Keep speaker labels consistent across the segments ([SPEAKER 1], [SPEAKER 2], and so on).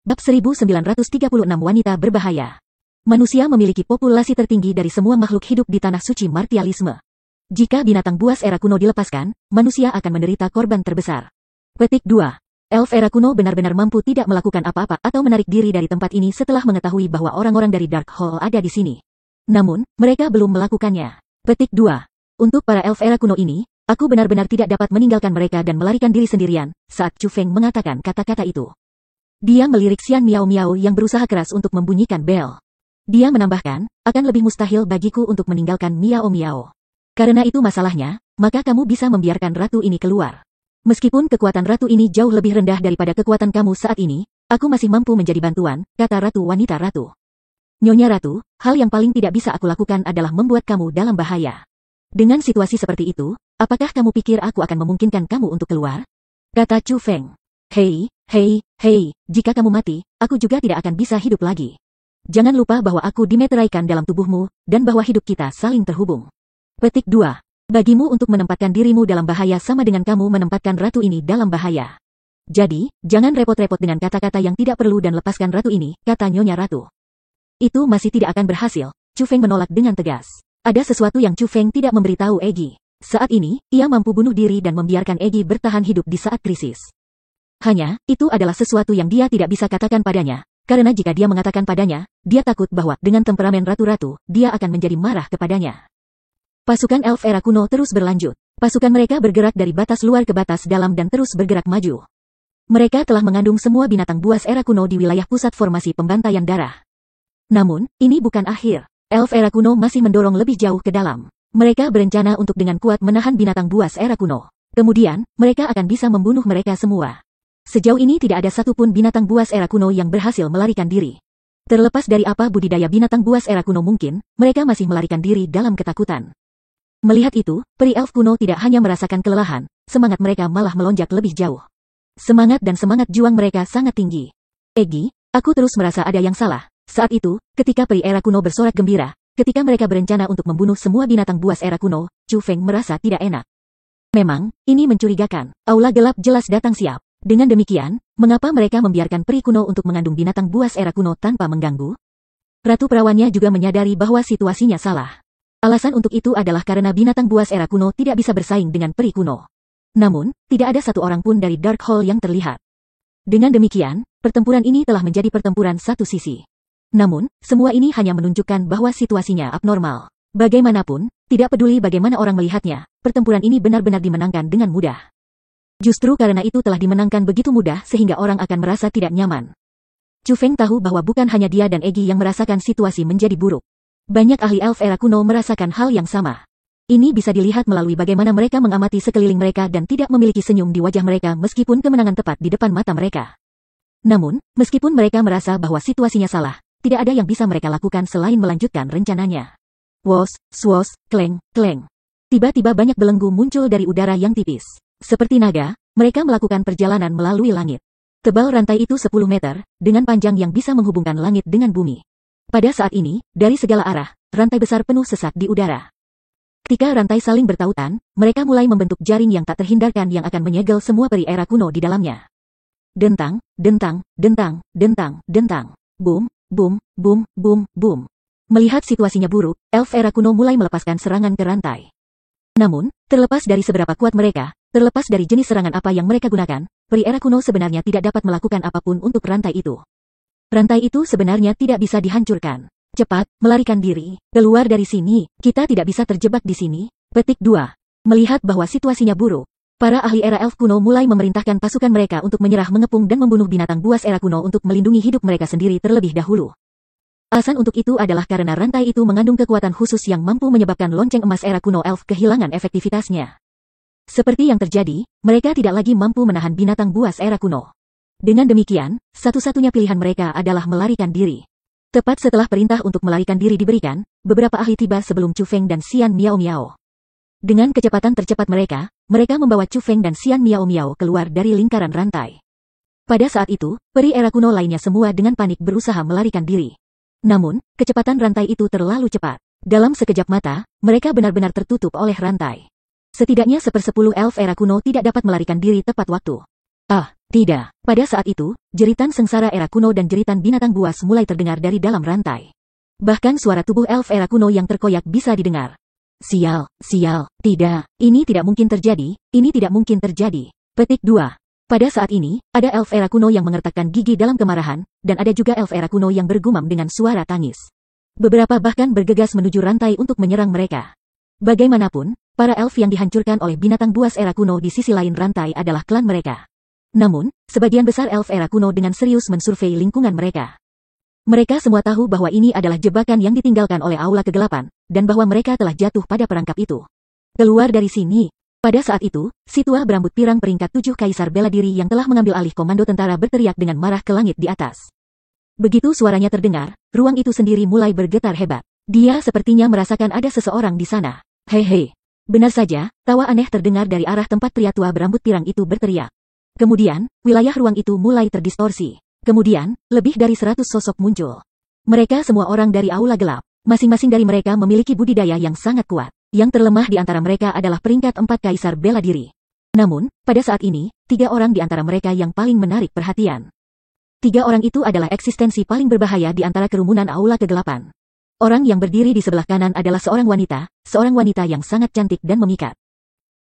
[SPEAKER 1] Bab 1936 Wanita Berbahaya. Manusia memiliki populasi tertinggi dari semua makhluk hidup di tanah suci martialisme. Jika binatang buas era kuno dilepaskan, manusia akan menderita korban terbesar. Petik 2. Elf era kuno benar-benar mampu tidak melakukan apa-apa atau menarik diri dari tempat ini setelah mengetahui bahwa orang-orang dari Dark Hall ada di sini. Namun, mereka belum melakukannya. Petik 2. Untuk para elf era kuno ini, aku benar-benar tidak dapat meninggalkan mereka dan melarikan diri sendirian, saat Chu Feng mengatakan kata-kata itu. Dia melirik Xian Miao Miao yang berusaha keras untuk membunyikan bel. Dia menambahkan, akan lebih mustahil bagiku untuk meninggalkan Miao Miao. Karena itu masalahnya, maka kamu bisa membiarkan ratu ini keluar. Meskipun kekuatan ratu ini jauh lebih rendah daripada kekuatan kamu saat ini, aku masih mampu menjadi bantuan, kata ratu wanita ratu. Nyonya ratu, hal yang paling tidak bisa aku lakukan adalah membuat kamu dalam bahaya. Dengan situasi seperti itu, apakah kamu pikir aku akan memungkinkan kamu untuk keluar? Kata Chu Feng. Hei, jika kamu mati, aku juga tidak akan bisa hidup lagi. Jangan lupa bahwa aku dimeteraikan dalam tubuhmu, dan bahwa hidup kita saling terhubung. Petik 2. Bagimu untuk menempatkan dirimu dalam bahaya sama dengan kamu menempatkan ratu ini dalam bahaya. Jadi, jangan repot-repot dengan kata-kata yang tidak perlu dan lepaskan ratu ini, kata Nyonya Ratu. Itu masih tidak akan berhasil, Chu Feng menolak dengan tegas. Ada sesuatu yang Chu Feng tidak memberitahu Egi. Saat ini, ia mampu bunuh diri dan membiarkan Egi bertahan hidup di saat krisis. Hanya, itu adalah sesuatu yang dia tidak bisa katakan padanya, karena jika dia mengatakan padanya, dia takut bahwa dengan temperamen ratu-ratu, dia akan menjadi marah kepadanya. Pasukan elf era kuno terus berlanjut. Pasukan mereka bergerak dari batas luar ke batas dalam dan terus bergerak maju. Mereka telah mengandung semua binatang buas era kuno di wilayah pusat formasi pembantaian darah. Namun, ini bukan akhir. Elf era kuno masih mendorong lebih jauh ke dalam. Mereka berencana untuk dengan kuat menahan binatang buas era kuno. Kemudian, mereka akan bisa membunuh mereka semua. Sejauh ini tidak ada satupun binatang buas era kuno yang berhasil melarikan diri. Terlepas dari apa budidaya binatang buas era kuno mungkin, mereka masih melarikan diri dalam ketakutan. Melihat itu, peri elf kuno tidak hanya merasakan kelelahan, semangat mereka malah melonjak lebih jauh. Semangat dan semangat juang mereka sangat tinggi. Egi, aku terus merasa ada yang salah. Saat itu, ketika peri era kuno bersorak gembira, ketika mereka berencana untuk membunuh semua binatang buas era kuno, Chu Feng merasa tidak enak. Memang, ini mencurigakan. Aula gelap jelas datang siap. Dengan demikian, mengapa mereka membiarkan peri kuno untuk mengandung binatang buas era kuno tanpa mengganggu? Ratu perawannya juga menyadari bahwa situasinya salah. Alasan untuk itu adalah karena binatang buas era kuno tidak bisa bersaing dengan peri kuno. Namun, tidak ada satu orang pun dari Dark Hall yang terlihat. Dengan demikian, pertempuran ini telah menjadi pertempuran satu sisi. Namun, semua ini hanya menunjukkan bahwa situasinya abnormal. Bagaimanapun, tidak peduli bagaimana orang melihatnya, pertempuran ini benar-benar dimenangkan dengan mudah. Justru karena itu telah dimenangkan begitu mudah sehingga orang akan merasa tidak nyaman. Chu Feng tahu bahwa bukan hanya dia dan Egi yang merasakan situasi menjadi buruk. Banyak ahli elf era kuno merasakan hal yang sama. Ini bisa dilihat melalui bagaimana mereka mengamati sekeliling mereka dan tidak memiliki senyum di wajah mereka meskipun kemenangan tepat di depan mata mereka. Namun, meskipun mereka merasa bahwa situasinya salah, tidak ada yang bisa mereka lakukan selain melanjutkan rencananya. Wos, swos, kleng, kleng. Tiba-tiba banyak belenggu muncul dari udara yang tipis. Seperti naga, mereka melakukan perjalanan melalui langit. Tebal rantai itu 10 meter, dengan panjang yang bisa menghubungkan langit dengan bumi. Pada saat ini, dari segala arah, rantai besar penuh sesak di udara. Ketika rantai saling bertautan, mereka mulai membentuk jaring yang tak terhindarkan yang akan menyegel semua peri era kuno di dalamnya. Dentang, dentang, dentang, dentang, dentang. Boom, boom, boom, boom, boom. Melihat situasinya buruk, elf era kuno mulai melepaskan serangan ke rantai. Namun, terlepas dari seberapa kuat mereka, terlepas dari jenis serangan apa yang mereka gunakan, peri era kuno sebenarnya tidak dapat melakukan apapun untuk rantai itu. Rantai itu sebenarnya tidak bisa dihancurkan. Cepat, melarikan diri. Keluar dari sini, kita tidak bisa terjebak di sini. Petik 2. Melihat bahwa situasinya buruk, para ahli era elf kuno mulai memerintahkan pasukan mereka untuk menyerah mengepung dan membunuh binatang buas era kuno untuk melindungi hidup mereka sendiri terlebih dahulu. Alasan untuk itu adalah karena rantai itu mengandung kekuatan khusus yang mampu menyebabkan lonceng emas era kuno elf kehilangan efektivitasnya. Seperti yang terjadi, mereka tidak lagi mampu menahan binatang buas era kuno. Dengan demikian, satu-satunya pilihan mereka adalah melarikan diri. Tepat setelah perintah untuk melarikan diri diberikan, beberapa ahli tiba sebelum Chu Feng dan Xian Miao Miao. Dengan kecepatan tercepat mereka membawa Chu Feng dan Xian Miao Miao keluar dari lingkaran rantai. Pada saat itu, peri era kuno lainnya semua dengan panik berusaha melarikan diri. Namun, kecepatan rantai itu terlalu cepat. Dalam sekejap mata, mereka benar-benar tertutup oleh rantai. Setidaknya 1/10 elf era kuno tidak dapat melarikan diri tepat waktu. Tidak, pada saat itu, jeritan sengsara era kuno dan jeritan binatang buas mulai terdengar dari dalam rantai. Bahkan suara tubuh elf era kuno yang terkoyak bisa didengar. Sial, tidak, ini tidak mungkin terjadi, ini tidak mungkin terjadi. Petik 2. Pada saat ini, ada elf era kuno yang mengertakkan gigi dalam kemarahan, dan ada juga elf era kuno yang bergumam dengan suara tangis. Beberapa bahkan bergegas menuju rantai untuk menyerang mereka. Bagaimanapun, para elf yang dihancurkan oleh binatang buas era kuno di sisi lain rantai adalah klan mereka. Namun, sebagian besar elf era kuno dengan serius mensurvei lingkungan mereka. Mereka semua tahu bahwa ini adalah jebakan yang ditinggalkan oleh Aula Kegelapan, dan bahwa mereka telah jatuh pada perangkap itu. Keluar dari sini. Pada saat itu, si tua berambut pirang peringkat 7 Kaisar Bela Diri yang telah mengambil alih komando tentara berteriak dengan marah ke langit di atas. Begitu suaranya terdengar, ruang itu sendiri mulai bergetar hebat. Dia sepertinya merasakan ada seseorang di sana. Hehe. Benar saja, tawa aneh terdengar dari arah tempat pria tua berambut pirang itu berteriak. Kemudian, wilayah ruang itu mulai terdistorsi. Kemudian, lebih dari 100 sosok muncul. Mereka semua orang dari Aula Gelap. Masing-masing dari mereka memiliki budidaya yang sangat kuat. Yang terlemah di antara mereka adalah peringkat 4 Kaisar Bela Diri. Namun, pada saat ini, 3 orang di antara mereka yang paling menarik perhatian. 3 orang itu adalah eksistensi paling berbahaya di antara kerumunan Aula Kegelapan. Orang yang berdiri di sebelah kanan adalah seorang wanita yang sangat cantik dan memikat.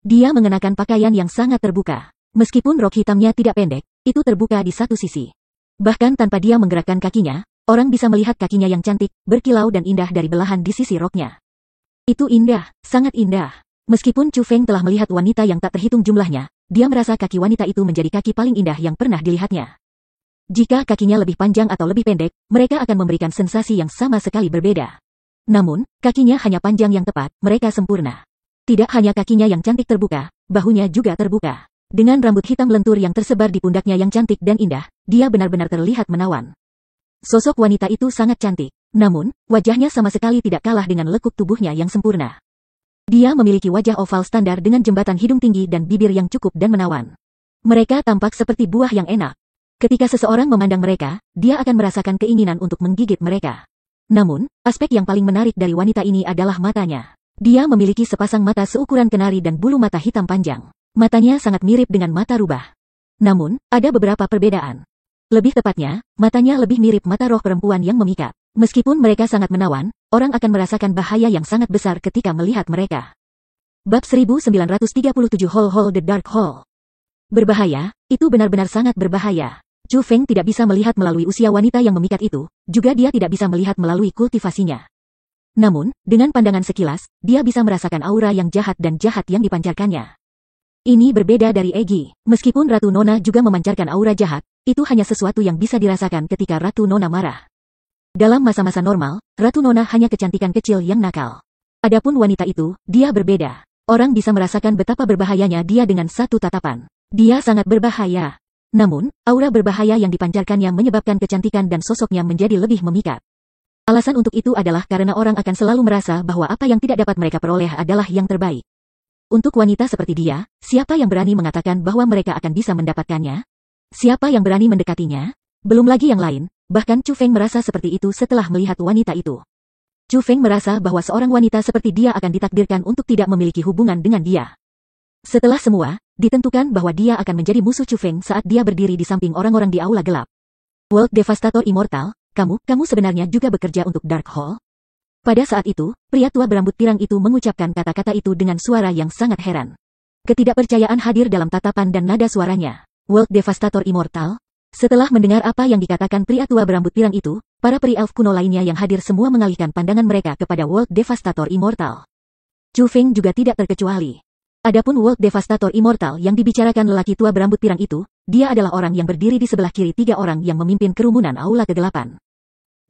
[SPEAKER 1] Dia mengenakan pakaian yang sangat terbuka. Meskipun rok hitamnya tidak pendek, itu terbuka di satu sisi. Bahkan tanpa dia menggerakkan kakinya, orang bisa melihat kakinya yang cantik, berkilau dan indah dari belahan di sisi roknya. Itu indah, sangat indah. Meskipun Chu Feng telah melihat wanita yang tak terhitung jumlahnya, dia merasa kaki wanita itu menjadi kaki paling indah yang pernah dilihatnya. Jika kakinya lebih panjang atau lebih pendek, mereka akan memberikan sensasi yang sama sekali berbeda. Namun, kakinya hanya panjang yang tepat, mereka sempurna. Tidak hanya kakinya yang cantik terbuka, bahunya juga terbuka. Dengan rambut hitam lentur yang tersebar di pundaknya yang cantik dan indah, dia benar-benar terlihat menawan. Sosok wanita itu sangat cantik. Namun, wajahnya sama sekali tidak kalah dengan lekuk tubuhnya yang sempurna. Dia memiliki wajah oval standar dengan jembatan hidung tinggi dan bibir yang cukup dan menawan. Mereka tampak seperti buah yang enak. Ketika seseorang memandang mereka, dia akan merasakan keinginan untuk menggigit mereka. Namun, aspek yang paling menarik dari wanita ini adalah matanya. Dia memiliki sepasang mata seukuran kenari dan bulu mata hitam panjang. Matanya sangat mirip dengan mata rubah. Namun, ada beberapa perbedaan. Lebih tepatnya, matanya lebih mirip mata roh perempuan yang memikat. Meskipun mereka sangat menawan, orang akan merasakan bahaya yang sangat besar ketika melihat mereka. Bab 1937 Hole the Dark Hole. Berbahaya, itu benar-benar sangat berbahaya. Chu Feng tidak bisa melihat melalui usia wanita yang memikat itu, juga dia tidak bisa melihat melalui kultivasinya. Namun, dengan pandangan sekilas, dia bisa merasakan aura yang jahat dan jahat yang dipancarkannya. Ini berbeda dari Egi. Meskipun Ratu Nona juga memancarkan aura jahat, itu hanya sesuatu yang bisa dirasakan ketika Ratu Nona marah. Dalam masa-masa normal, Ratu Nona hanya kecantikan kecil yang nakal. Adapun wanita itu, dia berbeda. Orang bisa merasakan betapa berbahayanya dia dengan satu tatapan. Dia sangat berbahaya. Namun, aura berbahaya yang dipancarkannya menyebabkan kecantikan dan sosoknya menjadi lebih memikat. Alasan untuk itu adalah karena orang akan selalu merasa bahwa apa yang tidak dapat mereka peroleh adalah yang terbaik. Untuk wanita seperti dia, siapa yang berani mengatakan bahwa mereka akan bisa mendapatkannya? Siapa yang berani mendekatinya? Belum lagi yang lain, bahkan Chu Feng merasa seperti itu setelah melihat wanita itu. Chu Feng merasa bahwa seorang wanita seperti dia akan ditakdirkan untuk tidak memiliki hubungan dengan dia. Setelah semua, ditentukan bahwa dia akan menjadi musuh Chu Feng saat dia berdiri di samping orang-orang di Aula Gelap. World Devastator Immortal, kamu sebenarnya juga bekerja untuk Dark Hole? Pada saat itu, pria tua berambut pirang itu mengucapkan kata-kata itu dengan suara yang sangat heran. Ketidakpercayaan hadir dalam tatapan dan nada suaranya. World Devastator Immortal? Setelah mendengar apa yang dikatakan pria tua berambut pirang itu, para peri elf kuno lainnya yang hadir semua mengalihkan pandangan mereka kepada World Devastator Immortal. Chu Feng juga tidak terkecuali. Adapun World Devastator Immortal yang dibicarakan lelaki tua berambut pirang itu, dia adalah orang yang berdiri di sebelah kiri 3 orang yang memimpin kerumunan Aula Kegelapan.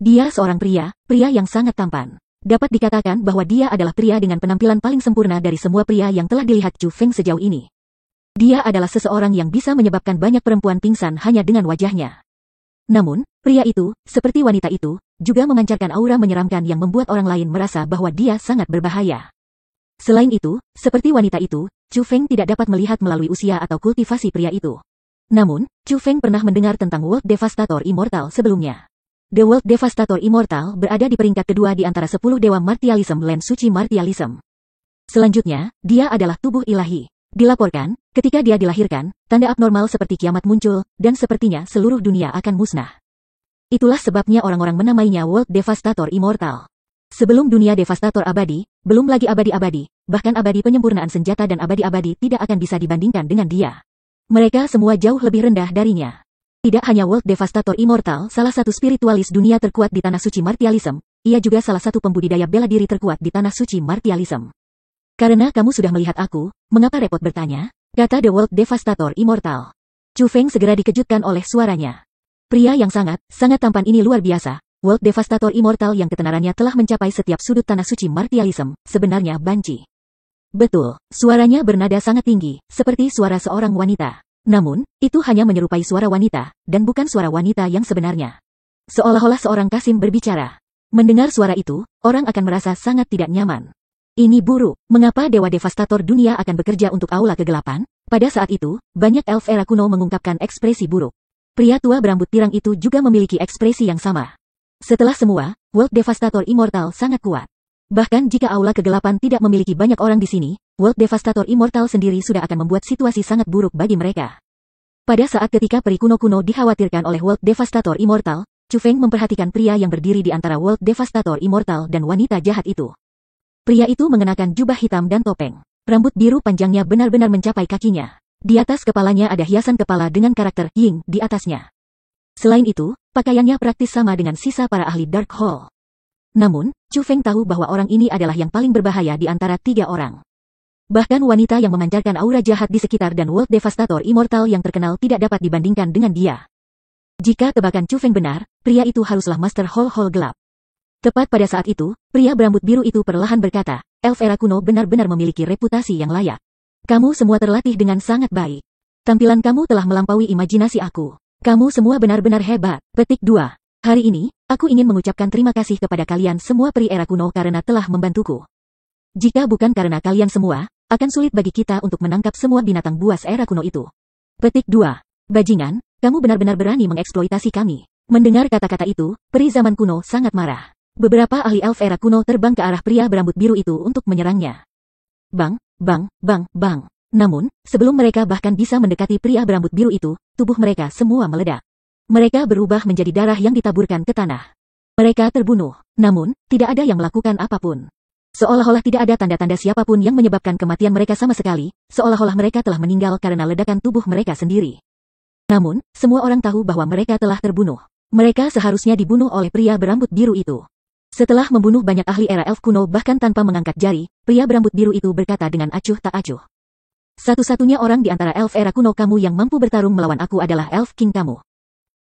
[SPEAKER 1] Dia seorang pria yang sangat tampan. Dapat dikatakan bahwa dia adalah pria dengan penampilan paling sempurna dari semua pria yang telah dilihat Chu Feng sejauh ini. Dia adalah seseorang yang bisa menyebabkan banyak perempuan pingsan hanya dengan wajahnya. Namun, pria itu, seperti wanita itu, juga memancarkan aura menyeramkan yang membuat orang lain merasa bahwa dia sangat berbahaya. Selain itu, seperti wanita itu, Chu Feng tidak dapat melihat melalui usia atau kultivasi pria itu. Namun, Chu Feng pernah mendengar tentang World Devastator Immortal sebelumnya. The World Devastator Immortal berada di peringkat kedua di antara 10 dewa martialism Land Suci Martialism. Selanjutnya, dia adalah tubuh ilahi. Dilaporkan, Ketika dia dilahirkan, tanda abnormal seperti kiamat muncul, dan sepertinya seluruh dunia akan musnah. Itulah sebabnya orang-orang menamainya World Devastator Immortal. Sebelum dunia Devastator abadi, belum lagi abadi-abadi, bahkan abadi penyempurnaan senjata dan abadi-abadi tidak akan bisa dibandingkan dengan dia. Mereka semua jauh lebih rendah darinya. Tidak hanya World Devastator Immortal, salah satu spiritualis dunia terkuat di Tanah Suci Martialism, ia juga salah satu pembudidaya bela diri terkuat di Tanah Suci Martialism. Karena kamu sudah melihat aku, mengapa repot bertanya? Kata The World Devastator Immortal. Chu Feng segera dikejutkan oleh suaranya. Pria yang sangat tampan ini luar biasa. World Devastator Immortal yang ketenarannya telah mencapai setiap sudut Tanah Suci Martialism, sebenarnya banci. Betul, suaranya bernada sangat tinggi, seperti suara seorang wanita. Namun, itu hanya menyerupai suara wanita, dan bukan suara wanita yang sebenarnya. Seolah-olah seorang Kasim berbicara. Mendengar suara itu, orang akan merasa sangat tidak nyaman. Ini buruk. Mengapa Dewa Devastator dunia akan bekerja untuk Aula Kegelapan? Pada saat itu, banyak elf era kuno mengungkapkan ekspresi buruk. Pria tua berambut pirang itu juga memiliki ekspresi yang sama. Setelah semua, World Devastator Immortal sangat kuat. Bahkan jika Aula Kegelapan tidak memiliki banyak orang di sini, World Devastator Immortal sendiri sudah akan membuat situasi sangat buruk bagi mereka. Pada saat ketika peri kuno-kuno dikhawatirkan oleh World Devastator Immortal, Chu Feng memperhatikan pria yang berdiri di antara World Devastator Immortal dan wanita jahat itu. Pria itu mengenakan jubah hitam dan topeng. Rambut biru panjangnya benar-benar mencapai kakinya. Di atas kepalanya ada hiasan kepala dengan karakter Ying di atasnya. Selain itu, pakaiannya praktis sama dengan sisa para ahli Dark Hall. Namun, Chu Feng tahu bahwa orang ini adalah yang paling berbahaya di antara 3 orang. Bahkan wanita yang memancarkan aura jahat di sekitar dan World Devastator Immortal yang terkenal tidak dapat dibandingkan dengan dia. Jika tebakan Chu Feng benar, pria itu haruslah Master Hall gelap. Tepat pada saat itu, pria berambut biru itu perlahan berkata, elf era kuno benar-benar memiliki reputasi yang layak. Kamu semua terlatih dengan sangat baik. Tampilan kamu telah melampaui imajinasi aku. Kamu semua benar-benar hebat. Petik 2. Hari ini, aku ingin mengucapkan terima kasih kepada kalian semua peri era kuno karena telah membantuku. Jika bukan karena kalian semua, akan sulit bagi kita untuk menangkap semua binatang buas era kuno itu. Petik 2. Bajingan, kamu benar-benar berani mengeksploitasi kami. Mendengar kata-kata itu, peri zaman kuno sangat marah. Beberapa ahli elf era kuno terbang ke arah pria berambut biru itu untuk menyerangnya. Bang, bang, bang, bang. Namun, sebelum mereka bahkan bisa mendekati pria berambut biru itu, tubuh mereka semua meledak. Mereka berubah menjadi darah yang ditaburkan ke tanah. Mereka terbunuh, namun, tidak ada yang melakukan apapun. Seolah-olah tidak ada tanda-tanda siapapun yang menyebabkan kematian mereka sama sekali, seolah-olah mereka telah meninggal karena ledakan tubuh mereka sendiri. Namun, semua orang tahu bahwa mereka telah terbunuh. Mereka seharusnya dibunuh oleh pria berambut biru itu. Setelah membunuh banyak ahli era elf kuno bahkan tanpa mengangkat jari, pria berambut biru itu berkata dengan acuh tak acuh. Satu-satunya orang di antara elf era kuno kamu yang mampu bertarung melawan aku adalah Elf King kamu.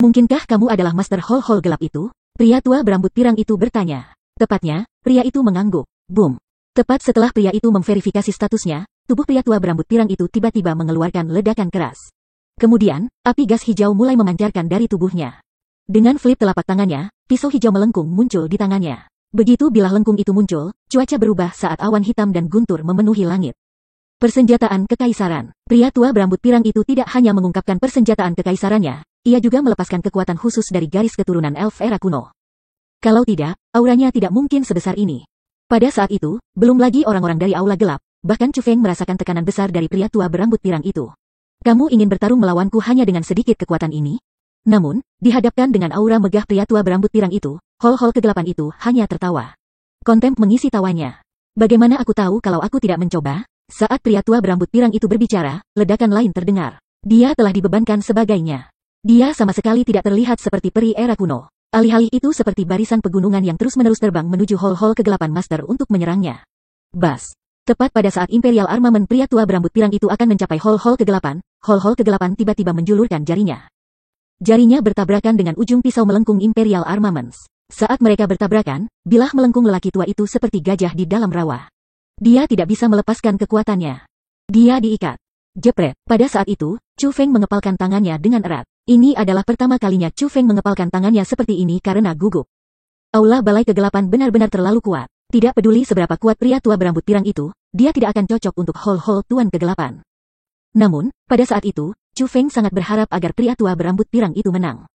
[SPEAKER 1] Mungkinkah kamu adalah Master Hall gelap itu? Pria tua berambut pirang itu bertanya. Tepatnya, pria itu mengangguk. Boom. Tepat setelah pria itu memverifikasi statusnya, tubuh pria tua berambut pirang itu tiba-tiba mengeluarkan ledakan keras. Kemudian, api gas hijau mulai memancarkan dari tubuhnya. Dengan flip telapak tangannya, pisau hijau melengkung muncul di tangannya. Begitu bilah lengkung itu muncul, cuaca berubah saat awan hitam dan guntur memenuhi langit. Persenjataan Kekaisaran. Pria tua berambut pirang itu tidak hanya mengungkapkan persenjataan kekaisarannya, ia juga melepaskan kekuatan khusus dari garis keturunan elf era kuno. Kalau tidak, auranya tidak mungkin sebesar ini. Pada saat itu, belum lagi orang-orang dari Aula Gelap, bahkan Chu Feng merasakan tekanan besar dari pria tua berambut pirang itu. Kamu ingin bertarung melawanku hanya dengan sedikit kekuatan ini? Namun, dihadapkan dengan aura megah pria tua berambut pirang itu, hol kegelapan itu hanya tertawa. Kontemp mengisi tawanya. Bagaimana aku tahu kalau aku tidak mencoba? Saat pria tua berambut pirang itu berbicara, ledakan lain terdengar. Dia telah dibebankan sebagainya. Dia sama sekali tidak terlihat seperti peri era kuno. Alih-alih itu seperti barisan pegunungan yang terus-menerus terbang menuju hol kegelapan master untuk menyerangnya. Bas. Tepat pada saat Imperial Armament pria tua berambut pirang itu akan mencapai hol kegelapan tiba-tiba menjulurkan jarinya. Jarinya bertabrakan dengan ujung pisau melengkung Imperial Armaments. Saat mereka bertabrakan, bilah melengkung lelaki tua itu seperti gajah di dalam rawa. Dia tidak bisa melepaskan kekuatannya. Dia diikat. Jepret. Pada saat itu, Chu Feng mengepalkan tangannya dengan erat. Ini adalah pertama kalinya Chu Feng mengepalkan tangannya seperti ini karena gugup. Aula Balai Kegelapan benar-benar terlalu kuat. Tidak peduli seberapa kuat pria tua berambut pirang itu, dia tidak akan cocok untuk hol Tuan Kegelapan. Namun, pada saat itu, Chu Feng sangat berharap agar pria tua berambut pirang itu menang.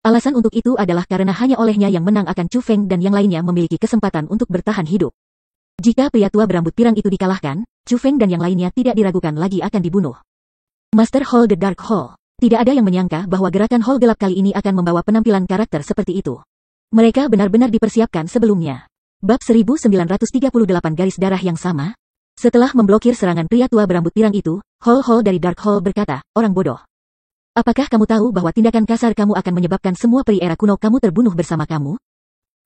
[SPEAKER 1] Alasan untuk itu adalah karena hanya olehnya yang menang akan Chu Feng dan yang lainnya memiliki kesempatan untuk bertahan hidup. Jika pria tua berambut pirang itu dikalahkan, Chu Feng dan yang lainnya tidak diragukan lagi akan dibunuh. Master Hall The Dark Hall. Tidak ada yang menyangka bahwa gerakan hall gelap kali ini akan membawa penampilan karakter seperti itu. Mereka benar-benar dipersiapkan sebelumnya. Bab 1938 garis darah yang sama. Setelah memblokir serangan pria tua berambut pirang itu, Hall dari Dark Hall berkata, orang bodoh. Apakah kamu tahu bahwa tindakan kasar kamu akan menyebabkan semua peri era kuno kamu terbunuh bersama kamu?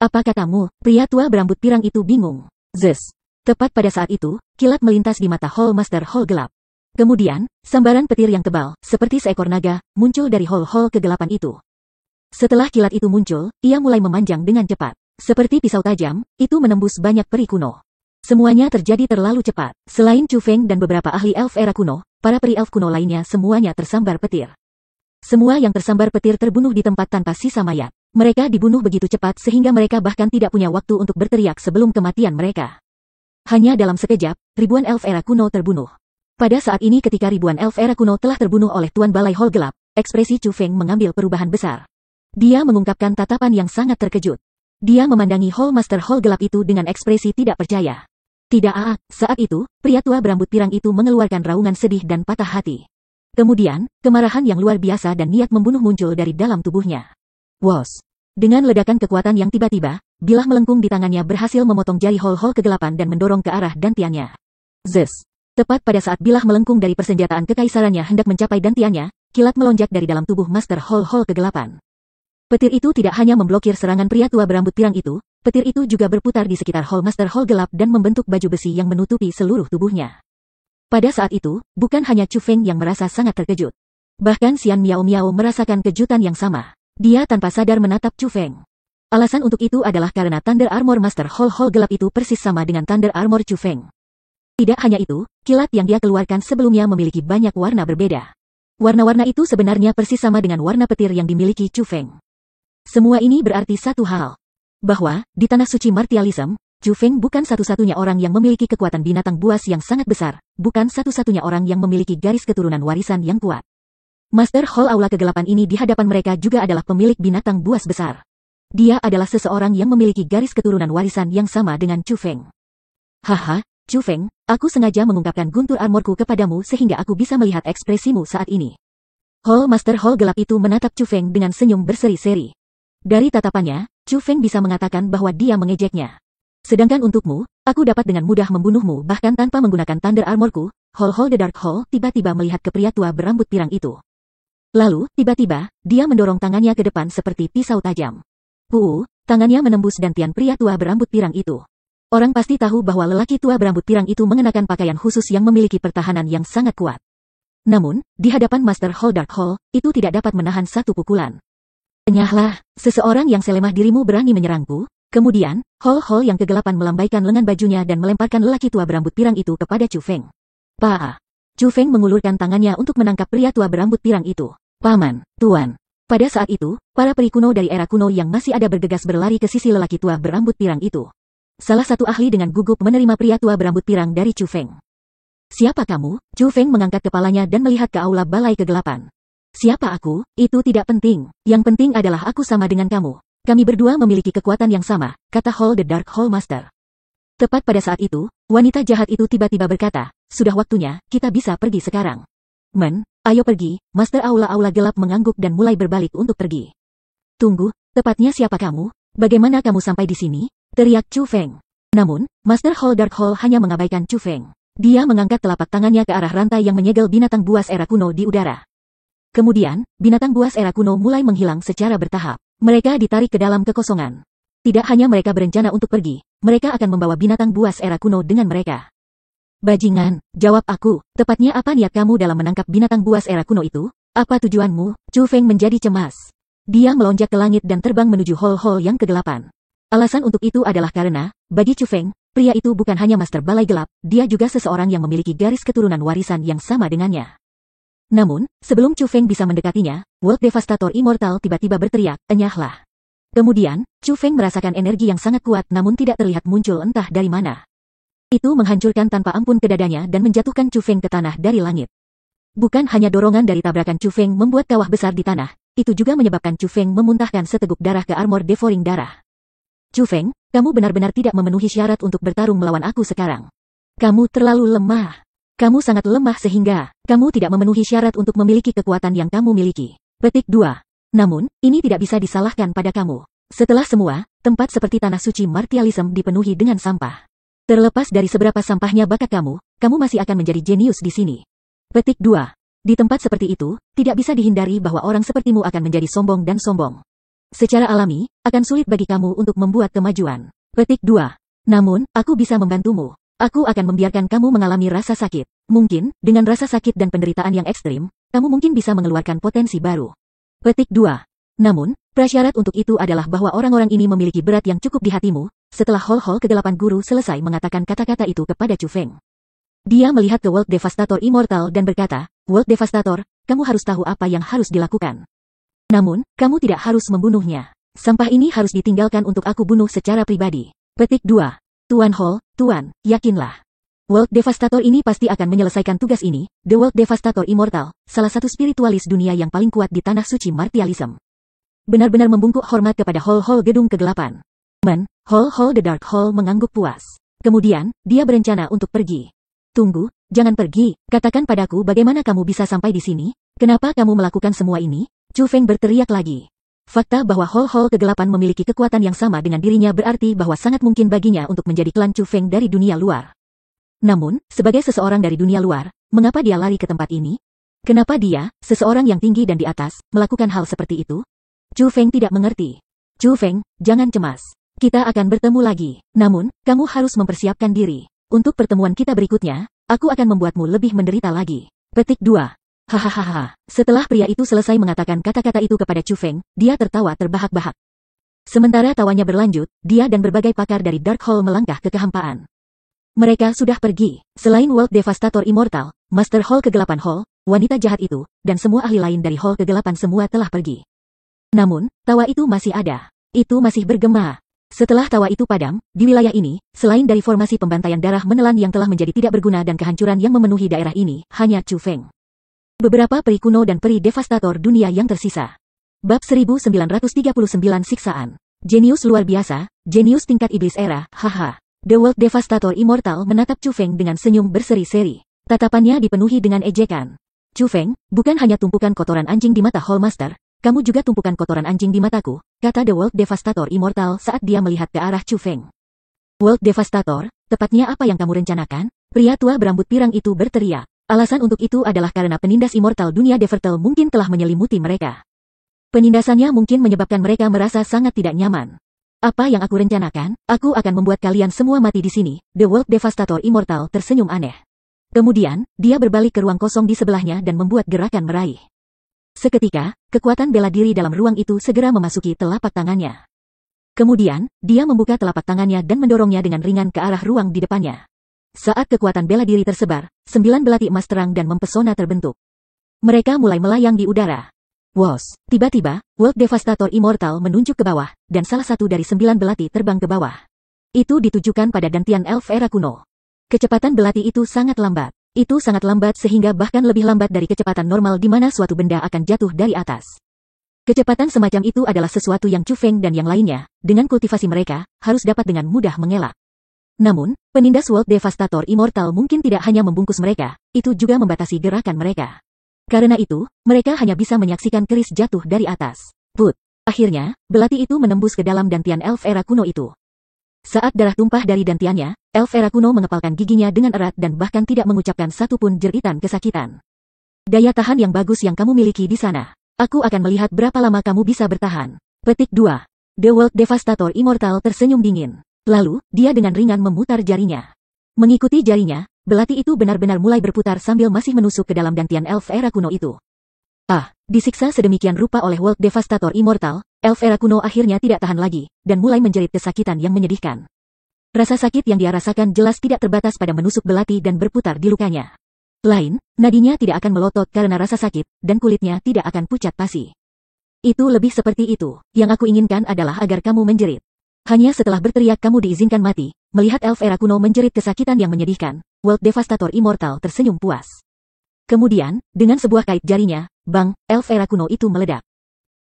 [SPEAKER 1] Apa katamu? Pria tua berambut pirang itu bingung. Zzz. Tepat pada saat itu, kilat melintas di mata Hall Master Hall gelap. Kemudian, sambaran petir yang tebal, seperti seekor naga, muncul dari hall kegelapan itu. Setelah kilat itu muncul, ia mulai memanjang dengan cepat. Seperti pisau tajam, itu menembus banyak peri kuno. Semuanya terjadi terlalu cepat. Selain Chu Feng dan beberapa ahli elf era kuno, para peri elf kuno lainnya semuanya tersambar petir. Semua yang tersambar petir terbunuh di tempat tanpa sisa mayat. Mereka dibunuh begitu cepat sehingga mereka bahkan tidak punya waktu untuk berteriak sebelum kematian mereka. Hanya dalam sekejap, ribuan elf era kuno terbunuh. Pada saat ini ketika ribuan elf era kuno telah terbunuh oleh Tuan Balai Hall Gelap, ekspresi Chu Feng mengambil perubahan besar. Dia mengungkapkan tatapan yang sangat terkejut. Dia memandangi Hall Master Hall Gelap itu dengan ekspresi tidak percaya. Tidak, saat itu, pria tua berambut pirang itu mengeluarkan raungan sedih dan patah hati. Kemudian, kemarahan yang luar biasa dan niat membunuh muncul dari dalam tubuhnya. Wos! Dengan ledakan kekuatan yang tiba-tiba, bilah melengkung di tangannya berhasil memotong jari Hall kegelapan dan mendorong ke arah dantiannya. Zzz! Tepat pada saat bilah melengkung dari persenjataan kekaisarannya hendak mencapai dantiannya, kilat melonjak dari dalam tubuh Master Hall kegelapan. Petir itu tidak hanya memblokir serangan pria tua berambut pirang itu, petir itu juga berputar di sekitar Hall Master Hall gelap dan membentuk baju besi yang menutupi seluruh tubuhnya. Pada saat itu, bukan hanya Chu Feng yang merasa sangat terkejut. Bahkan Xian Miao Miao merasakan kejutan yang sama. Dia tanpa sadar menatap Chu Feng. Alasan untuk itu adalah karena Thunder Armor Master Hall gelap itu persis sama dengan Thunder Armor Chu Feng. Tidak hanya itu, kilat yang dia keluarkan sebelumnya memiliki banyak warna berbeda. Warna-warna itu sebenarnya persis sama dengan warna petir yang dimiliki Chu Feng. Semua ini berarti satu hal. Bahwa, di tanah suci martialism, Chu Feng bukan satu-satunya orang yang memiliki kekuatan binatang buas yang sangat besar, bukan satu-satunya orang yang memiliki garis keturunan warisan yang kuat. Master Hall Aula Kegelapan ini di hadapan mereka juga adalah pemilik binatang buas besar. Dia adalah seseorang yang memiliki garis keturunan warisan yang sama dengan Chu Feng. Haha, Chu Feng, aku sengaja mengungkapkan guntur armorku kepadamu sehingga aku bisa melihat ekspresimu saat ini. Hall Master Hall gelap itu menatap Chu Feng dengan senyum berseri-seri. Dari tatapannya, Chu Feng bisa mengatakan bahwa dia mengejeknya. Sedangkan untukmu, aku dapat dengan mudah membunuhmu bahkan tanpa menggunakan Thunder Armorku. Hall The Dark Hall tiba-tiba melihat ke pria tua berambut pirang itu. Lalu, tiba-tiba, dia mendorong tangannya ke depan seperti pisau tajam. Tangannya menembus dantian pria tua berambut pirang itu. Orang pasti tahu bahwa lelaki tua berambut pirang itu mengenakan pakaian khusus yang memiliki pertahanan yang sangat kuat. Namun, di hadapan Master Hall Dark Hall, itu tidak dapat menahan satu pukulan. Enyahlah, seseorang yang selemah dirimu berani menyerangku. Kemudian, Hall yang kegelapan melambaikan lengan bajunya dan melemparkan lelaki tua berambut pirang itu kepada Chu Feng. Chu Feng mengulurkan tangannya untuk menangkap pria tua berambut pirang itu. Paman, Tuan. Pada saat itu, para peri kuno dari era kuno yang masih ada bergegas berlari ke sisi lelaki tua berambut pirang itu. Salah satu ahli dengan gugup menerima pria tua berambut pirang dari Chu Feng. Siapa kamu? Chu Feng mengangkat kepalanya dan melihat ke aula balai kegelapan. Siapa aku? Itu tidak penting. Yang penting adalah aku sama dengan kamu. Kami berdua memiliki kekuatan yang sama, kata Hall The Dark Hall Master. Tepat pada saat itu, wanita jahat itu tiba-tiba berkata, sudah waktunya, kita bisa pergi sekarang. Ayo pergi. Master aula gelap mengangguk dan mulai berbalik untuk pergi. Tunggu, tepatnya siapa kamu? Bagaimana kamu sampai di sini? Teriak Chu Feng. Namun, Master Hall Dark Hall hanya mengabaikan Chu Feng. Dia mengangkat telapak tangannya ke arah rantai yang menyegel binatang buas era kuno di udara. Kemudian, binatang buas era kuno mulai menghilang secara bertahap. Mereka ditarik ke dalam kekosongan. Tidak hanya mereka berencana untuk pergi, mereka akan membawa binatang buas era kuno dengan mereka. Bajingan, jawab aku, tepatnya apa niat kamu dalam menangkap binatang buas era kuno itu? Apa tujuanmu? Chu Feng menjadi cemas. Dia melonjak ke langit dan terbang menuju hall yang kegelapan. Alasan untuk itu adalah karena, bagi Chu Feng, pria itu bukan hanya master balai gelap, dia juga seseorang yang memiliki garis keturunan warisan yang sama dengannya. Namun, sebelum Chu Feng bisa mendekatinya, World Devastator Immortal tiba-tiba berteriak, enyahlah. Kemudian, Chu Feng merasakan energi yang sangat kuat namun tidak terlihat muncul entah dari mana. Itu menghancurkan tanpa ampun ke dadanya dan menjatuhkan Chu Feng ke tanah dari langit. Bukan hanya dorongan dari tabrakan Chu Feng membuat kawah besar di tanah, itu juga menyebabkan Chu Feng memuntahkan seteguk darah ke armor devouring darah. Chu Feng, kamu benar-benar tidak memenuhi syarat untuk bertarung melawan aku sekarang. Kamu terlalu lemah. Kamu sangat lemah sehingga kamu tidak memenuhi syarat untuk memiliki kekuatan yang kamu miliki. Petik 2. Namun, ini tidak bisa disalahkan pada kamu. Setelah semua, tempat seperti tanah suci martialism dipenuhi dengan sampah. Terlepas dari seberapa sampahnya bakat kamu masih akan menjadi jenius di sini. Petik 2. Di tempat seperti itu, tidak bisa dihindari bahwa orang sepertimu akan menjadi sombong dan sombong. Secara alami, akan sulit bagi kamu untuk membuat kemajuan. Petik 2. Namun, aku bisa membantumu. Aku akan membiarkan kamu mengalami rasa sakit. Mungkin, dengan rasa sakit dan penderitaan yang ekstrim, kamu mungkin bisa mengeluarkan potensi baru. Petik 2. Namun, prasyarat untuk itu adalah bahwa orang-orang ini memiliki berat yang cukup di hatimu. Setelah Hol kegelapan guru selesai mengatakan kata-kata itu kepada Chu Feng. Dia melihat ke World Devastator Immortal dan berkata, World Devastator, kamu harus tahu apa yang harus dilakukan. Namun, kamu tidak harus membunuhnya. Sampah ini harus ditinggalkan untuk aku bunuh secara pribadi. Petik 2. Tuan Hol, Tuan, yakinlah. World Devastator ini pasti akan menyelesaikan tugas ini. The World Devastator Immortal, salah satu spiritualis dunia yang paling kuat di tanah suci martialism. Benar-benar membungkuk hormat kepada Hol gedung kegelapan. Hol the Dark Hall mengangguk puas. Kemudian, dia berencana untuk pergi. Tunggu, jangan pergi, katakan padaku bagaimana kamu bisa sampai di sini? Kenapa kamu melakukan semua ini? Chu Feng berteriak lagi. Fakta bahwa Hol kegelapan memiliki kekuatan yang sama dengan dirinya berarti bahwa sangat mungkin baginya untuk menjadi klan Chu Feng dari dunia luar. Namun, sebagai seseorang dari dunia luar, mengapa dia lari ke tempat ini? Kenapa dia, seseorang yang tinggi dan di atas, melakukan hal seperti itu? Chu Feng tidak mengerti. Chu Feng, jangan cemas. Kita akan bertemu lagi. Namun, kamu harus mempersiapkan diri. Untuk pertemuan kita berikutnya, aku akan membuatmu lebih menderita lagi. Petik 2. Hahaha. Setelah pria itu selesai mengatakan kata-kata itu kepada Chu Feng, dia tertawa terbahak-bahak. Sementara tawanya berlanjut, dia dan berbagai pakar dari Dark Hall melangkah ke kehampaan. Mereka sudah pergi. Selain World Devastator Immortal, Master Hall Kegelapan Hall, wanita jahat itu, dan semua ahli lain dari Hall Kegelapan semua telah pergi. Namun, tawa itu masih ada. Itu masih bergema. Setelah tawa itu padam, di wilayah ini, selain dari formasi pembantaian darah menelan yang telah menjadi tidak berguna dan kehancuran yang memenuhi daerah ini, hanya Chu Feng. Beberapa peri kuno dan peri devastator dunia yang tersisa. Bab 1939 Siksaan. Jenius luar biasa, jenius tingkat iblis era, haha. The World Devastator Immortal menatap Chu Feng dengan senyum berseri-seri. Tatapannya dipenuhi dengan ejekan. Chu Feng, bukan hanya tumpukan kotoran anjing di mata Hall Master, kamu juga tumpukan kotoran anjing di mataku, kata The World Devastator Immortal saat dia melihat ke arah Chu Feng. World Devastator, tepatnya apa yang kamu rencanakan? Pria tua berambut pirang itu berteriak. Alasan untuk itu adalah karena penindas immortal dunia Devertel mungkin telah menyelimuti mereka. Penindasannya mungkin menyebabkan mereka merasa sangat tidak nyaman. Apa yang aku rencanakan? Aku akan membuat kalian semua mati di sini. The World Devastator Immortal tersenyum aneh. Kemudian, dia berbalik ke ruang kosong di sebelahnya dan membuat gerakan meraih. Seketika, kekuatan bela diri dalam ruang itu segera memasuki telapak tangannya. Kemudian, dia membuka telapak tangannya dan mendorongnya dengan ringan ke arah ruang di depannya. Saat kekuatan bela diri tersebar, 9 belati emas terang dan mempesona terbentuk. Mereka mulai melayang di udara. Wos, tiba-tiba, World Devastator Immortal menunjuk ke bawah, dan salah satu dari 9 belati terbang ke bawah. Itu ditujukan pada dantian elf era kuno. Kecepatan belati itu sangat lambat. Itu sangat lambat sehingga bahkan lebih lambat dari kecepatan normal di mana suatu benda akan jatuh dari atas. Kecepatan semacam itu adalah sesuatu yang Chu Feng dan yang lainnya, dengan kultivasi mereka, harus dapat dengan mudah mengelak. Namun, penindas World Devastator Immortal mungkin tidak hanya membungkus mereka, itu juga membatasi gerakan mereka. Karena itu, mereka hanya bisa menyaksikan keris jatuh dari atas. Put. Akhirnya, belati itu menembus ke dalam dantian elf era kuno itu. Saat darah tumpah dari dantiannya, elf era kuno mengepalkan giginya dengan erat dan bahkan tidak mengucapkan satupun jeritan kesakitan. Daya tahan yang bagus yang kamu miliki di sana. Aku akan melihat berapa lama kamu bisa bertahan. Petik 2. The World Devastator Immortal tersenyum dingin. Lalu, dia dengan ringan memutar jarinya. Mengikuti jarinya, belati itu benar-benar mulai berputar sambil masih menusuk ke dalam dantian elf era kuno itu. Disiksa sedemikian rupa oleh World Devastator Immortal, elf era kuno akhirnya tidak tahan lagi, dan mulai menjerit kesakitan yang menyedihkan. Rasa sakit yang dia rasakan jelas tidak terbatas pada menusuk belati dan berputar di lukanya. Nadinya tidak akan melotot karena rasa sakit, dan kulitnya tidak akan pucat pasi. Itu lebih seperti itu, yang aku inginkan adalah agar kamu menjerit. Hanya setelah berteriak kamu diizinkan mati, melihat elf era kuno menjerit kesakitan yang menyedihkan, World Devastator Immortal tersenyum puas. Kemudian, dengan sebuah kait jarinya, bang, elf era kuno itu meledak.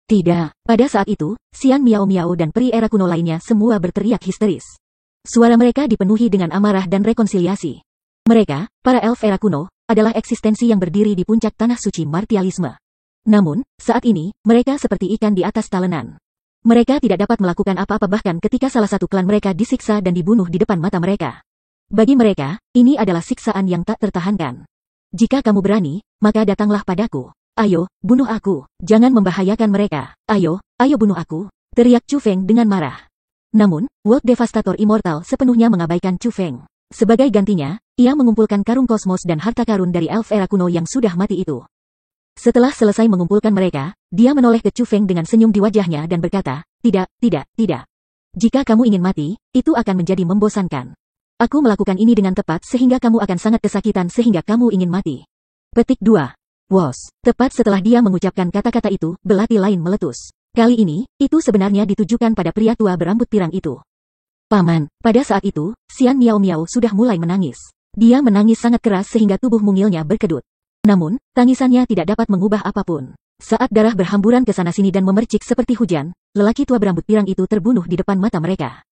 [SPEAKER 1] Tidak, pada saat itu, Xian Miao Miao dan peri era kuno lainnya semua berteriak histeris. Suara mereka dipenuhi dengan amarah dan rekonsiliasi. Mereka, para elf era kuno, adalah eksistensi yang berdiri di puncak tanah suci martialisme. Namun, saat ini, mereka seperti ikan di atas talenan. Mereka tidak dapat melakukan apa-apa bahkan ketika salah satu klan mereka disiksa dan dibunuh di depan mata mereka. Bagi mereka, ini adalah siksaan yang tak tertahankan. Jika kamu berani, maka datanglah padaku. Ayo, bunuh aku. Jangan membahayakan mereka. Ayo, ayo bunuh aku. Teriak Chu Feng dengan marah. Namun, World Devastator Immortal sepenuhnya mengabaikan Chu Feng. Sebagai gantinya, ia mengumpulkan karung kosmos dan harta karun dari elf era kuno yang sudah mati itu. Setelah selesai mengumpulkan mereka, dia menoleh ke Chu Feng dengan senyum di wajahnya dan berkata, tidak, tidak, tidak. Jika kamu ingin mati, itu akan menjadi membosankan. Aku melakukan ini dengan tepat sehingga kamu akan sangat kesakitan sehingga kamu ingin mati. Petik 2. Wos. Tepat setelah dia mengucapkan kata-kata itu, belati lain meletus. Kali ini, itu sebenarnya ditujukan pada pria tua berambut pirang itu. Paman, pada saat itu, Xian Miao Miao sudah mulai menangis. Dia menangis sangat keras sehingga tubuh mungilnya berkedut. Namun, tangisannya tidak dapat mengubah apapun. Saat darah berhamburan ke sana-sini dan memercik seperti hujan, lelaki tua berambut pirang itu terbunuh di depan mata mereka.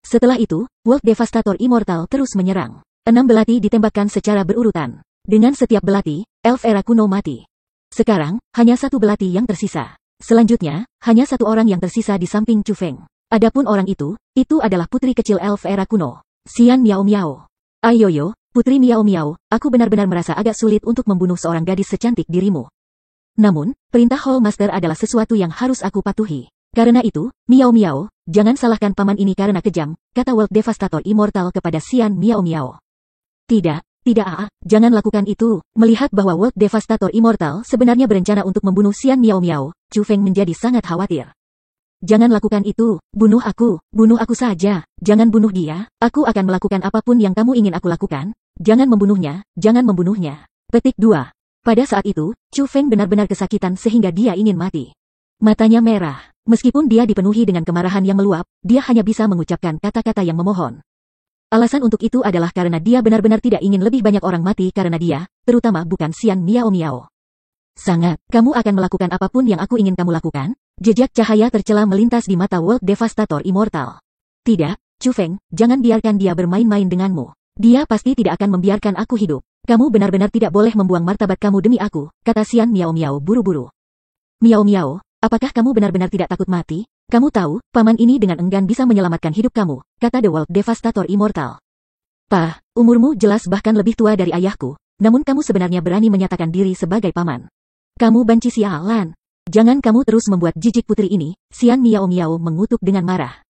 [SPEAKER 1] Setelah itu, World Devastator Immortal terus menyerang. 6 belati ditembakkan secara berurutan. Dengan setiap belati, elf era kuno mati. Sekarang, hanya 1 belati yang tersisa. Selanjutnya, hanya 1 orang yang tersisa di samping Chu Feng. Adapun orang itu adalah putri kecil elf era kuno, Xian Miao Miao. Ayoyo, Putri Miao Miao, aku benar-benar merasa agak sulit untuk membunuh seorang gadis secantik dirimu. Namun, perintah Hall Master adalah sesuatu yang harus aku patuhi. Karena itu, Miao Miao, jangan salahkan paman ini karena kejam, kata World Devastator Immortal kepada Xian Miao Miao. Tidak, jangan lakukan itu. Melihat bahwa World Devastator Immortal sebenarnya berencana untuk membunuh Xian Miao Miao, Chu Feng menjadi sangat khawatir. Jangan lakukan itu, bunuh aku saja, jangan bunuh dia, aku akan melakukan apapun yang kamu ingin aku lakukan, jangan membunuhnya. Petik 2. Pada saat itu, Chu Feng benar-benar kesakitan sehingga dia ingin mati. Matanya merah, meskipun dia dipenuhi dengan kemarahan yang meluap, dia hanya bisa mengucapkan kata-kata yang memohon. Alasan untuk itu adalah karena dia benar-benar tidak ingin lebih banyak orang mati karena dia, terutama bukan Xian Miao Miao. Sangat, kamu akan melakukan apapun yang aku ingin kamu lakukan? Jejak cahaya tercela melintas di mata World Devastator Immortal. Tidak, Chu Feng, jangan biarkan dia bermain-main denganmu. Dia pasti tidak akan membiarkan aku hidup. Kamu benar-benar tidak boleh membuang martabat kamu demi aku, kata Xian Miao Miao buru-buru. Miao Miao, apakah kamu benar-benar tidak takut mati? Kamu tahu, paman ini dengan enggan bisa menyelamatkan hidup kamu, kata The World Devastator Immortal. Pah, umurmu jelas bahkan lebih tua dari ayahku, namun kamu sebenarnya berani menyatakan diri sebagai paman. Kamu banci sialan. Jangan kamu terus membuat jijik putri ini, Xian Miao Miao mengutuk dengan marah.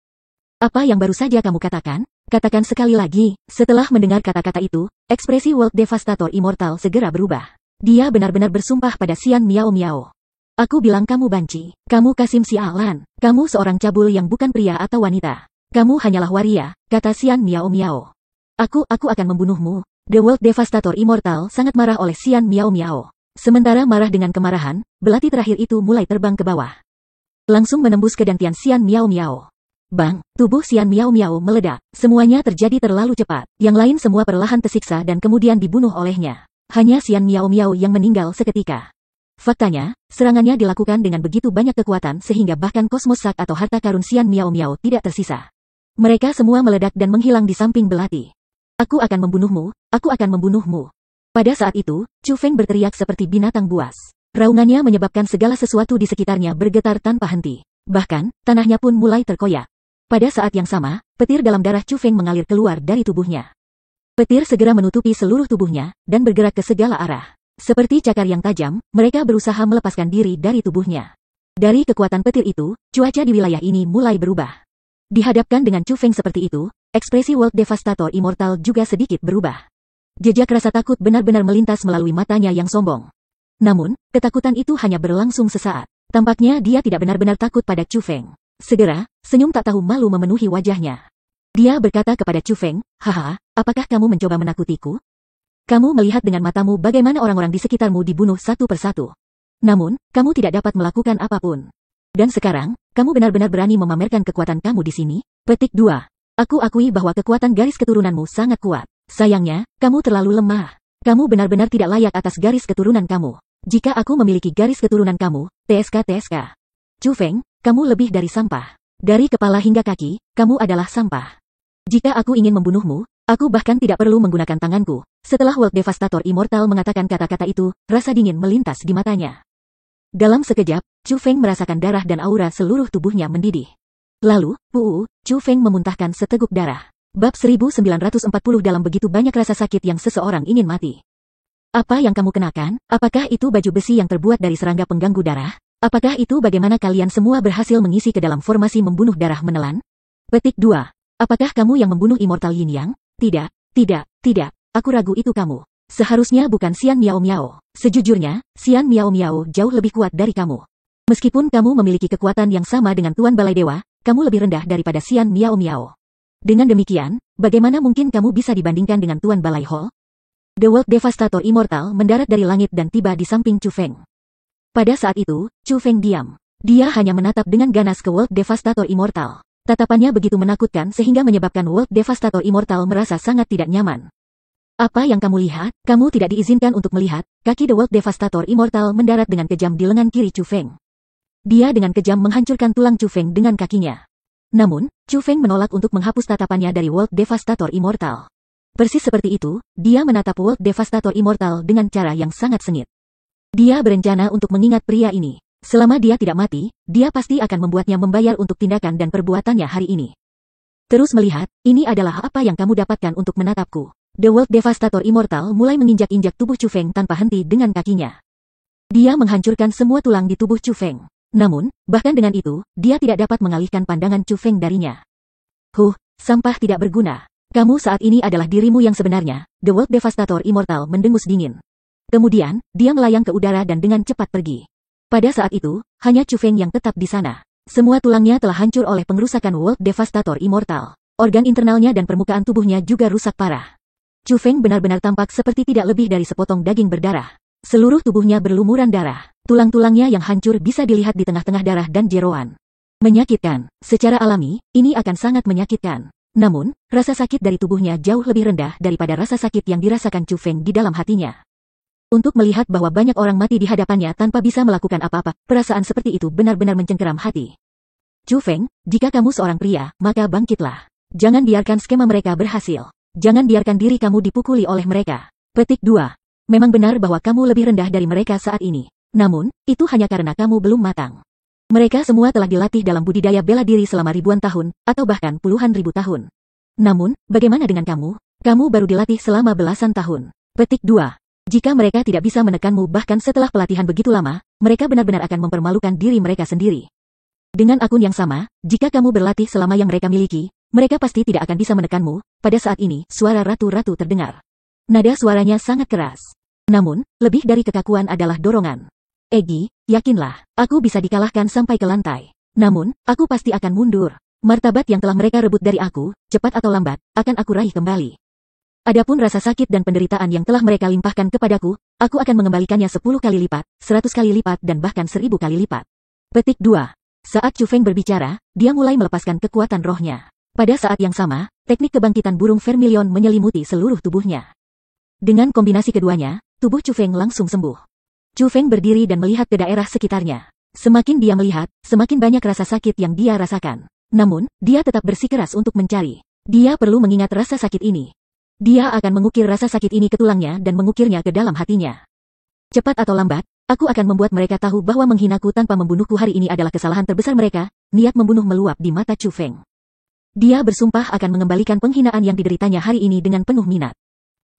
[SPEAKER 1] Apa yang baru saja kamu katakan? Katakan sekali lagi. Setelah mendengar kata-kata itu, ekspresi World Devastator Immortal segera berubah. Dia benar-benar bersumpah pada Xian Miao Miao. Aku bilang kamu banci, kamu Kasim sialan, kamu seorang cabul yang bukan pria atau wanita. Kamu hanyalah waria, kata Xian Miao Miao. Aku akan membunuhmu. The World Devastator Immortal sangat marah oleh Xian Miao Miao. Sementara marah dengan kemarahan, belati terakhir itu mulai terbang ke bawah. Langsung menembus kedantian Xian Miao Miao. Bang, tubuh Xian Miao Miao meledak. Semuanya terjadi terlalu cepat. Yang lain semua perlahan tersiksa dan kemudian dibunuh olehnya. Hanya Xian Miao Miao yang meninggal seketika. Faktanya, serangannya dilakukan dengan begitu banyak kekuatan sehingga bahkan kosmos sak atau harta karun Xian Miao Miao tidak tersisa. Mereka semua meledak dan menghilang di samping belati. Aku akan membunuhmu. Pada saat itu, Chu Feng berteriak seperti binatang buas. Raungannya menyebabkan segala sesuatu di sekitarnya bergetar tanpa henti. Bahkan, tanahnya pun mulai terkoyak. Pada saat yang sama, petir dalam darah Chu Feng mengalir keluar dari tubuhnya. Petir segera menutupi seluruh tubuhnya, dan bergerak ke segala arah. Seperti cakar yang tajam, mereka berusaha melepaskan diri dari tubuhnya. Dari kekuatan petir itu, cuaca di wilayah ini mulai berubah. Dihadapkan dengan Chu Feng seperti itu, ekspresi World Devastator Immortal juga sedikit berubah. Jejak rasa takut benar-benar melintas melalui matanya yang sombong. Namun, ketakutan itu hanya berlangsung sesaat. Tampaknya dia tidak benar-benar takut pada Chu Feng. Segera, senyum tak tahu malu memenuhi wajahnya. Dia berkata kepada Chu Feng, "Haha, apakah kamu mencoba menakutiku? Kamu melihat dengan matamu bagaimana orang-orang di sekitarmu dibunuh satu persatu. Namun, kamu tidak dapat melakukan apapun. Dan sekarang, kamu benar-benar berani memamerkan kekuatan kamu di sini?" Petik 2. Aku akui bahwa kekuatan garis keturunanmu sangat kuat. Sayangnya, kamu terlalu lemah. Kamu benar-benar tidak layak atas garis keturunan kamu. Jika aku memiliki garis keturunan kamu, TSK. Chu Feng, kamu lebih dari sampah. Dari kepala hingga kaki, kamu adalah sampah. Jika aku ingin membunuhmu, aku bahkan tidak perlu menggunakan tanganku. Setelah World Devastator Immortal mengatakan kata-kata itu, rasa dingin melintas di matanya. Dalam sekejap, Chu Feng merasakan darah dan aura seluruh tubuhnya mendidih. Lalu, Chu Feng memuntahkan seteguk darah. Bab 1940 dalam begitu banyak rasa sakit yang seseorang ingin mati. Apa yang kamu kenakan? Apakah itu baju besi yang terbuat dari serangga pengganggu darah? Apakah itu bagaimana kalian semua berhasil mengisi ke dalam formasi membunuh darah menelan? Petik 2. Apakah kamu yang membunuh Immortal Yin Yang? Tidak, tidak. Aku ragu itu kamu. Seharusnya bukan Xian Miao Miao. Sejujurnya, Xian Miao Miao jauh lebih kuat dari kamu. Meskipun kamu memiliki kekuatan yang sama dengan Tuan Balai Dewa, kamu lebih rendah daripada Xian Miao Miao. Dengan demikian, bagaimana mungkin kamu bisa dibandingkan dengan Tuan Balai Ho? The World Devastator Immortal mendarat dari langit dan tiba di samping Chu Feng. Pada saat itu, Chu Feng diam. Dia hanya menatap dengan ganas ke World Devastator Immortal. Tatapannya begitu menakutkan sehingga menyebabkan World Devastator Immortal merasa sangat tidak nyaman. Apa yang kamu lihat? Kamu tidak diizinkan untuk melihat. Kaki The World Devastator Immortal mendarat dengan kejam di lengan kiri Chu Feng. Dia dengan kejam menghancurkan tulang Chu Feng dengan kakinya. Namun, Chu Feng menolak untuk menghapus tatapannya dari World Devastator Immortal. Persis seperti itu, dia menatap World Devastator Immortal dengan cara yang sangat sengit. Dia berencana untuk mengingat pria ini. Selama dia tidak mati, dia pasti akan membuatnya membayar untuk tindakan dan perbuatannya hari ini. Terus melihat, ini adalah apa yang kamu dapatkan untuk menatapku. The World Devastator Immortal mulai menginjak-injak tubuh Chu Feng tanpa henti dengan kakinya. Dia menghancurkan semua tulang di tubuh Chu Feng. Namun, bahkan dengan itu, dia tidak dapat mengalihkan pandangan Chu Feng darinya. Sampah tidak berguna. Kamu saat ini adalah dirimu yang sebenarnya. The World Devastator Immortal mendengus dingin. Kemudian, dia melayang ke udara dan dengan cepat pergi. Pada saat itu, hanya Chu Feng yang tetap di sana. Semua tulangnya telah hancur oleh pengerusakan World Devastator Immortal. Organ internalnya dan permukaan tubuhnya juga rusak parah. Chu Feng benar-benar tampak seperti tidak lebih dari sepotong daging berdarah. Seluruh tubuhnya berlumuran darah. Tulang-tulangnya yang hancur bisa dilihat di tengah-tengah darah dan jeroan. Menyakitkan. Secara alami, ini akan sangat menyakitkan. Namun, rasa sakit dari tubuhnya jauh lebih rendah daripada rasa sakit yang dirasakan Chu Feng di dalam hatinya. Untuk melihat bahwa banyak orang mati di hadapannya tanpa bisa melakukan apa-apa, perasaan seperti itu benar-benar mencengkeram hati. Chu Feng, jika kamu seorang pria, maka bangkitlah. Jangan biarkan skema mereka berhasil. Jangan biarkan diri kamu dipukuli oleh mereka. Petik 2. Memang benar bahwa kamu lebih rendah dari mereka saat ini. Namun, itu hanya karena kamu belum matang. Mereka semua telah dilatih dalam budidaya bela diri selama ribuan tahun, atau bahkan puluhan ribu tahun. Namun, bagaimana dengan kamu? Kamu baru dilatih selama belasan tahun. Petik 2. Jika mereka tidak bisa menekanmu bahkan setelah pelatihan begitu lama, mereka benar-benar akan mempermalukan diri mereka sendiri. Dengan akun yang sama, jika kamu berlatih selama yang mereka miliki, mereka pasti tidak akan bisa menekanmu. Pada saat ini, suara ratu-ratu terdengar. Nada suaranya sangat keras. Namun, lebih dari kekakuan adalah dorongan. Egi, yakinlah, aku bisa dikalahkan sampai ke lantai. Namun, aku pasti akan mundur. Martabat yang telah mereka rebut dari aku, cepat atau lambat, akan aku raih kembali. Adapun rasa sakit dan penderitaan yang telah mereka limpahkan kepadaku, aku akan mengembalikannya 10 kali lipat, 100 kali lipat dan bahkan 1000 kali lipat. Petik 2. Saat Chu Feng berbicara, dia mulai melepaskan kekuatan rohnya. Pada saat yang sama, teknik kebangkitan burung vermilion menyelimuti seluruh tubuhnya. Dengan kombinasi keduanya, tubuh Chu Feng langsung sembuh. Chu Feng berdiri dan melihat ke daerah sekitarnya. Semakin dia melihat, semakin banyak rasa sakit yang dia rasakan. Namun, dia tetap bersikeras untuk mencari. Dia perlu mengingat rasa sakit ini. Dia akan mengukir rasa sakit ini ke tulangnya dan mengukirnya ke dalam hatinya. Cepat atau lambat, aku akan membuat mereka tahu bahwa menghinaku tanpa membunuhku hari ini adalah kesalahan terbesar mereka. Niat membunuh meluap di mata Chu Feng. Dia bersumpah akan mengembalikan penghinaan yang dideritanya hari ini dengan penuh minat.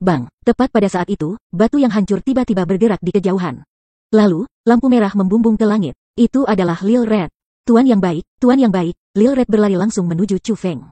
[SPEAKER 1] Bang, tepat pada saat itu, batu yang hancur tiba-tiba bergerak di kejauhan. Lalu, lampu merah membumbung ke langit. Itu adalah Lil Red. Tuan yang baik, Lil Red berlari langsung menuju Chu Feng.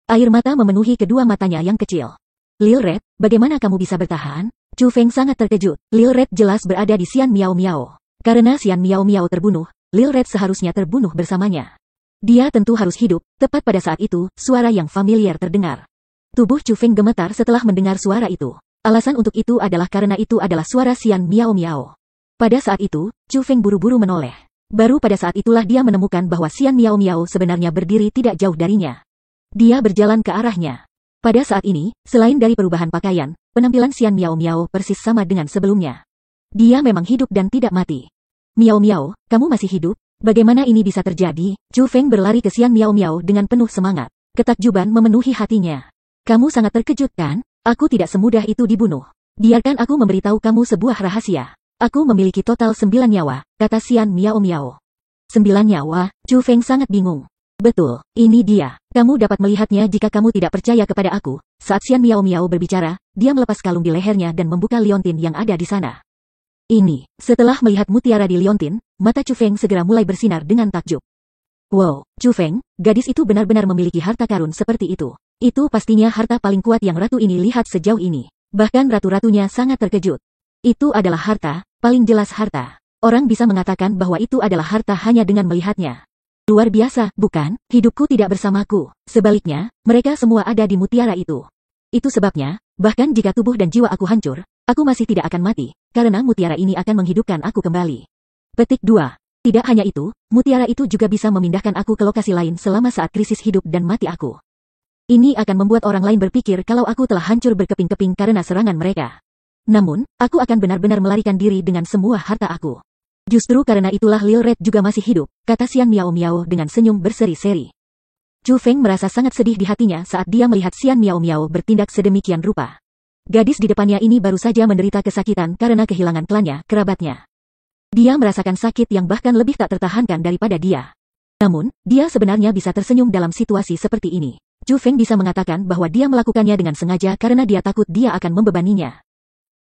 [SPEAKER 1] Air mata memenuhi kedua matanya yang kecil. Lil Red, bagaimana kamu bisa bertahan? Chu Feng sangat terkejut. Lil Red jelas berada di Xian Miao Miao. Karena Xian Miao Miao terbunuh, Lil Red seharusnya terbunuh bersamanya. Dia tentu harus hidup. Tepat pada saat itu, suara yang familiar terdengar. Tubuh Chu Feng gemetar setelah mendengar suara itu. Alasan untuk itu adalah karena itu adalah suara Xian Miao Miao. Pada saat itu, Chu Feng buru-buru menoleh. Baru pada saat itulah dia menemukan bahwa Xian Miao Miao sebenarnya berdiri tidak jauh darinya. Dia berjalan ke arahnya. Pada saat ini, selain dari perubahan pakaian, penampilan Xian Miao Miao persis sama dengan sebelumnya. Dia memang hidup dan tidak mati. Miao Miao, kamu masih hidup? Bagaimana ini bisa terjadi? Chu Feng berlari ke Xian Miao Miao dengan penuh semangat. Ketakjuban memenuhi hatinya. Kamu sangat terkejut kan? Aku tidak semudah itu dibunuh. Biarkan aku memberitahu kamu sebuah rahasia. Aku memiliki total 9 nyawa, kata Xian Miao Miao. 9 nyawa, Chu Feng sangat bingung. Betul, ini dia. Kamu dapat melihatnya jika kamu tidak percaya kepada aku. Saat Xian Miao Miao berbicara, dia melepas kalung di lehernya dan membuka liontin yang ada di sana. Ini, setelah melihat mutiara di liontin, mata Chu Feng segera mulai bersinar dengan takjub. Wow, Chu Feng, gadis itu benar-benar memiliki harta karun seperti itu. Itu pastinya harta paling kuat yang ratu ini lihat sejauh ini. Bahkan ratu-ratunya sangat terkejut. Itu adalah harta, paling jelas harta. Orang bisa mengatakan bahwa itu adalah harta hanya dengan melihatnya. Luar biasa, bukan? Hidupku tidak bersamaku. Sebaliknya, mereka semua ada di mutiara itu. Itu sebabnya, bahkan jika tubuh dan jiwa aku hancur, aku masih tidak akan mati, karena mutiara ini akan menghidupkan aku kembali. Petik 2. Tidak hanya itu, mutiara itu juga bisa memindahkan aku ke lokasi lain selama saat krisis hidup dan mati aku. Ini akan membuat orang lain berpikir kalau aku telah hancur berkeping-keping karena serangan mereka. Namun, aku akan benar-benar melarikan diri dengan semua harta aku. Justru karena itulah Lil Red juga masih hidup, kata Xian Miao Miao dengan senyum berseri-seri. Chu Feng merasa sangat sedih di hatinya saat dia melihat Xian Miao Miao bertindak sedemikian rupa. Gadis di depannya ini baru saja menderita kesakitan karena kehilangan klannya, kerabatnya. Dia merasakan sakit yang bahkan lebih tak tertahankan daripada dia. Namun, dia sebenarnya bisa tersenyum dalam situasi seperti ini. Chu Feng bisa mengatakan bahwa dia melakukannya dengan sengaja karena dia takut dia akan membebaninya.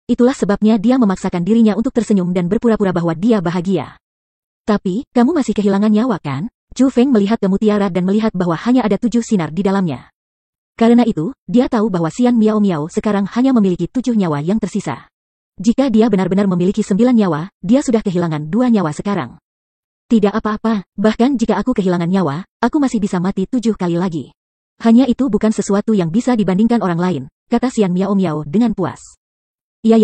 [SPEAKER 1] Itulah sebabnya dia memaksakan dirinya untuk tersenyum dan berpura-pura bahwa dia bahagia. Tapi, kamu masih kehilangan nyawa kan? Chu Feng melihat ke mutiara dan melihat bahwa hanya ada 7 sinar di dalamnya. Karena itu, dia tahu bahwa Xian Miao Miao sekarang hanya memiliki 7 nyawa yang tersisa. Jika dia benar-benar memiliki 9 nyawa, dia sudah kehilangan 2 nyawa sekarang. Tidak apa-apa, bahkan jika aku kehilangan nyawa, aku masih bisa mati 7 kali lagi. Hanya itu bukan sesuatu yang bisa dibandingkan orang lain, kata Xian Miao Miao dengan puas. Ya,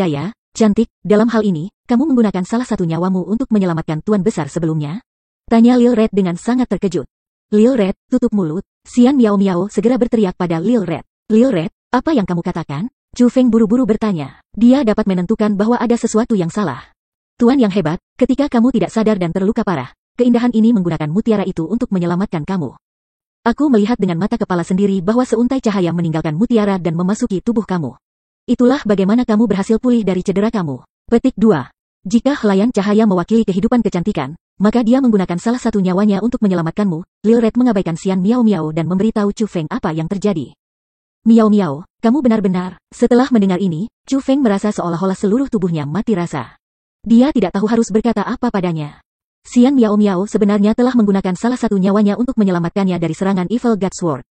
[SPEAKER 1] cantik, dalam hal ini, kamu menggunakan salah satu nyawamu untuk menyelamatkan tuan besar sebelumnya? Tanya Lil Red dengan sangat terkejut. Lil Red, tutup mulut. Xian Miao Miao segera berteriak pada Lil Red. Lil Red, apa yang kamu katakan? Chu Feng buru-buru bertanya. Dia dapat menentukan bahwa ada sesuatu yang salah. Tuan yang hebat, ketika kamu tidak sadar dan terluka parah, keindahan ini menggunakan mutiara itu untuk menyelamatkan kamu. Aku melihat dengan mata kepala sendiri bahwa seuntai cahaya meninggalkan mutiara dan memasuki tubuh kamu. Itulah bagaimana kamu berhasil pulih dari cedera kamu. Petik 2. Jika helaian cahaya mewakili kehidupan kecantikan, maka dia menggunakan salah satu nyawanya untuk menyelamatkanmu. Lil Red mengabaikan Xian Miao Miao dan memberitahu Chu Feng apa yang terjadi. Miao Miao, kamu benar-benar. Setelah mendengar ini, Chu Feng merasa seolah-olah seluruh tubuhnya mati rasa. Dia tidak tahu harus berkata apa padanya. Xian Miao Miao sebenarnya telah menggunakan salah satu nyawanya untuk menyelamatkannya dari serangan Evil God Sword.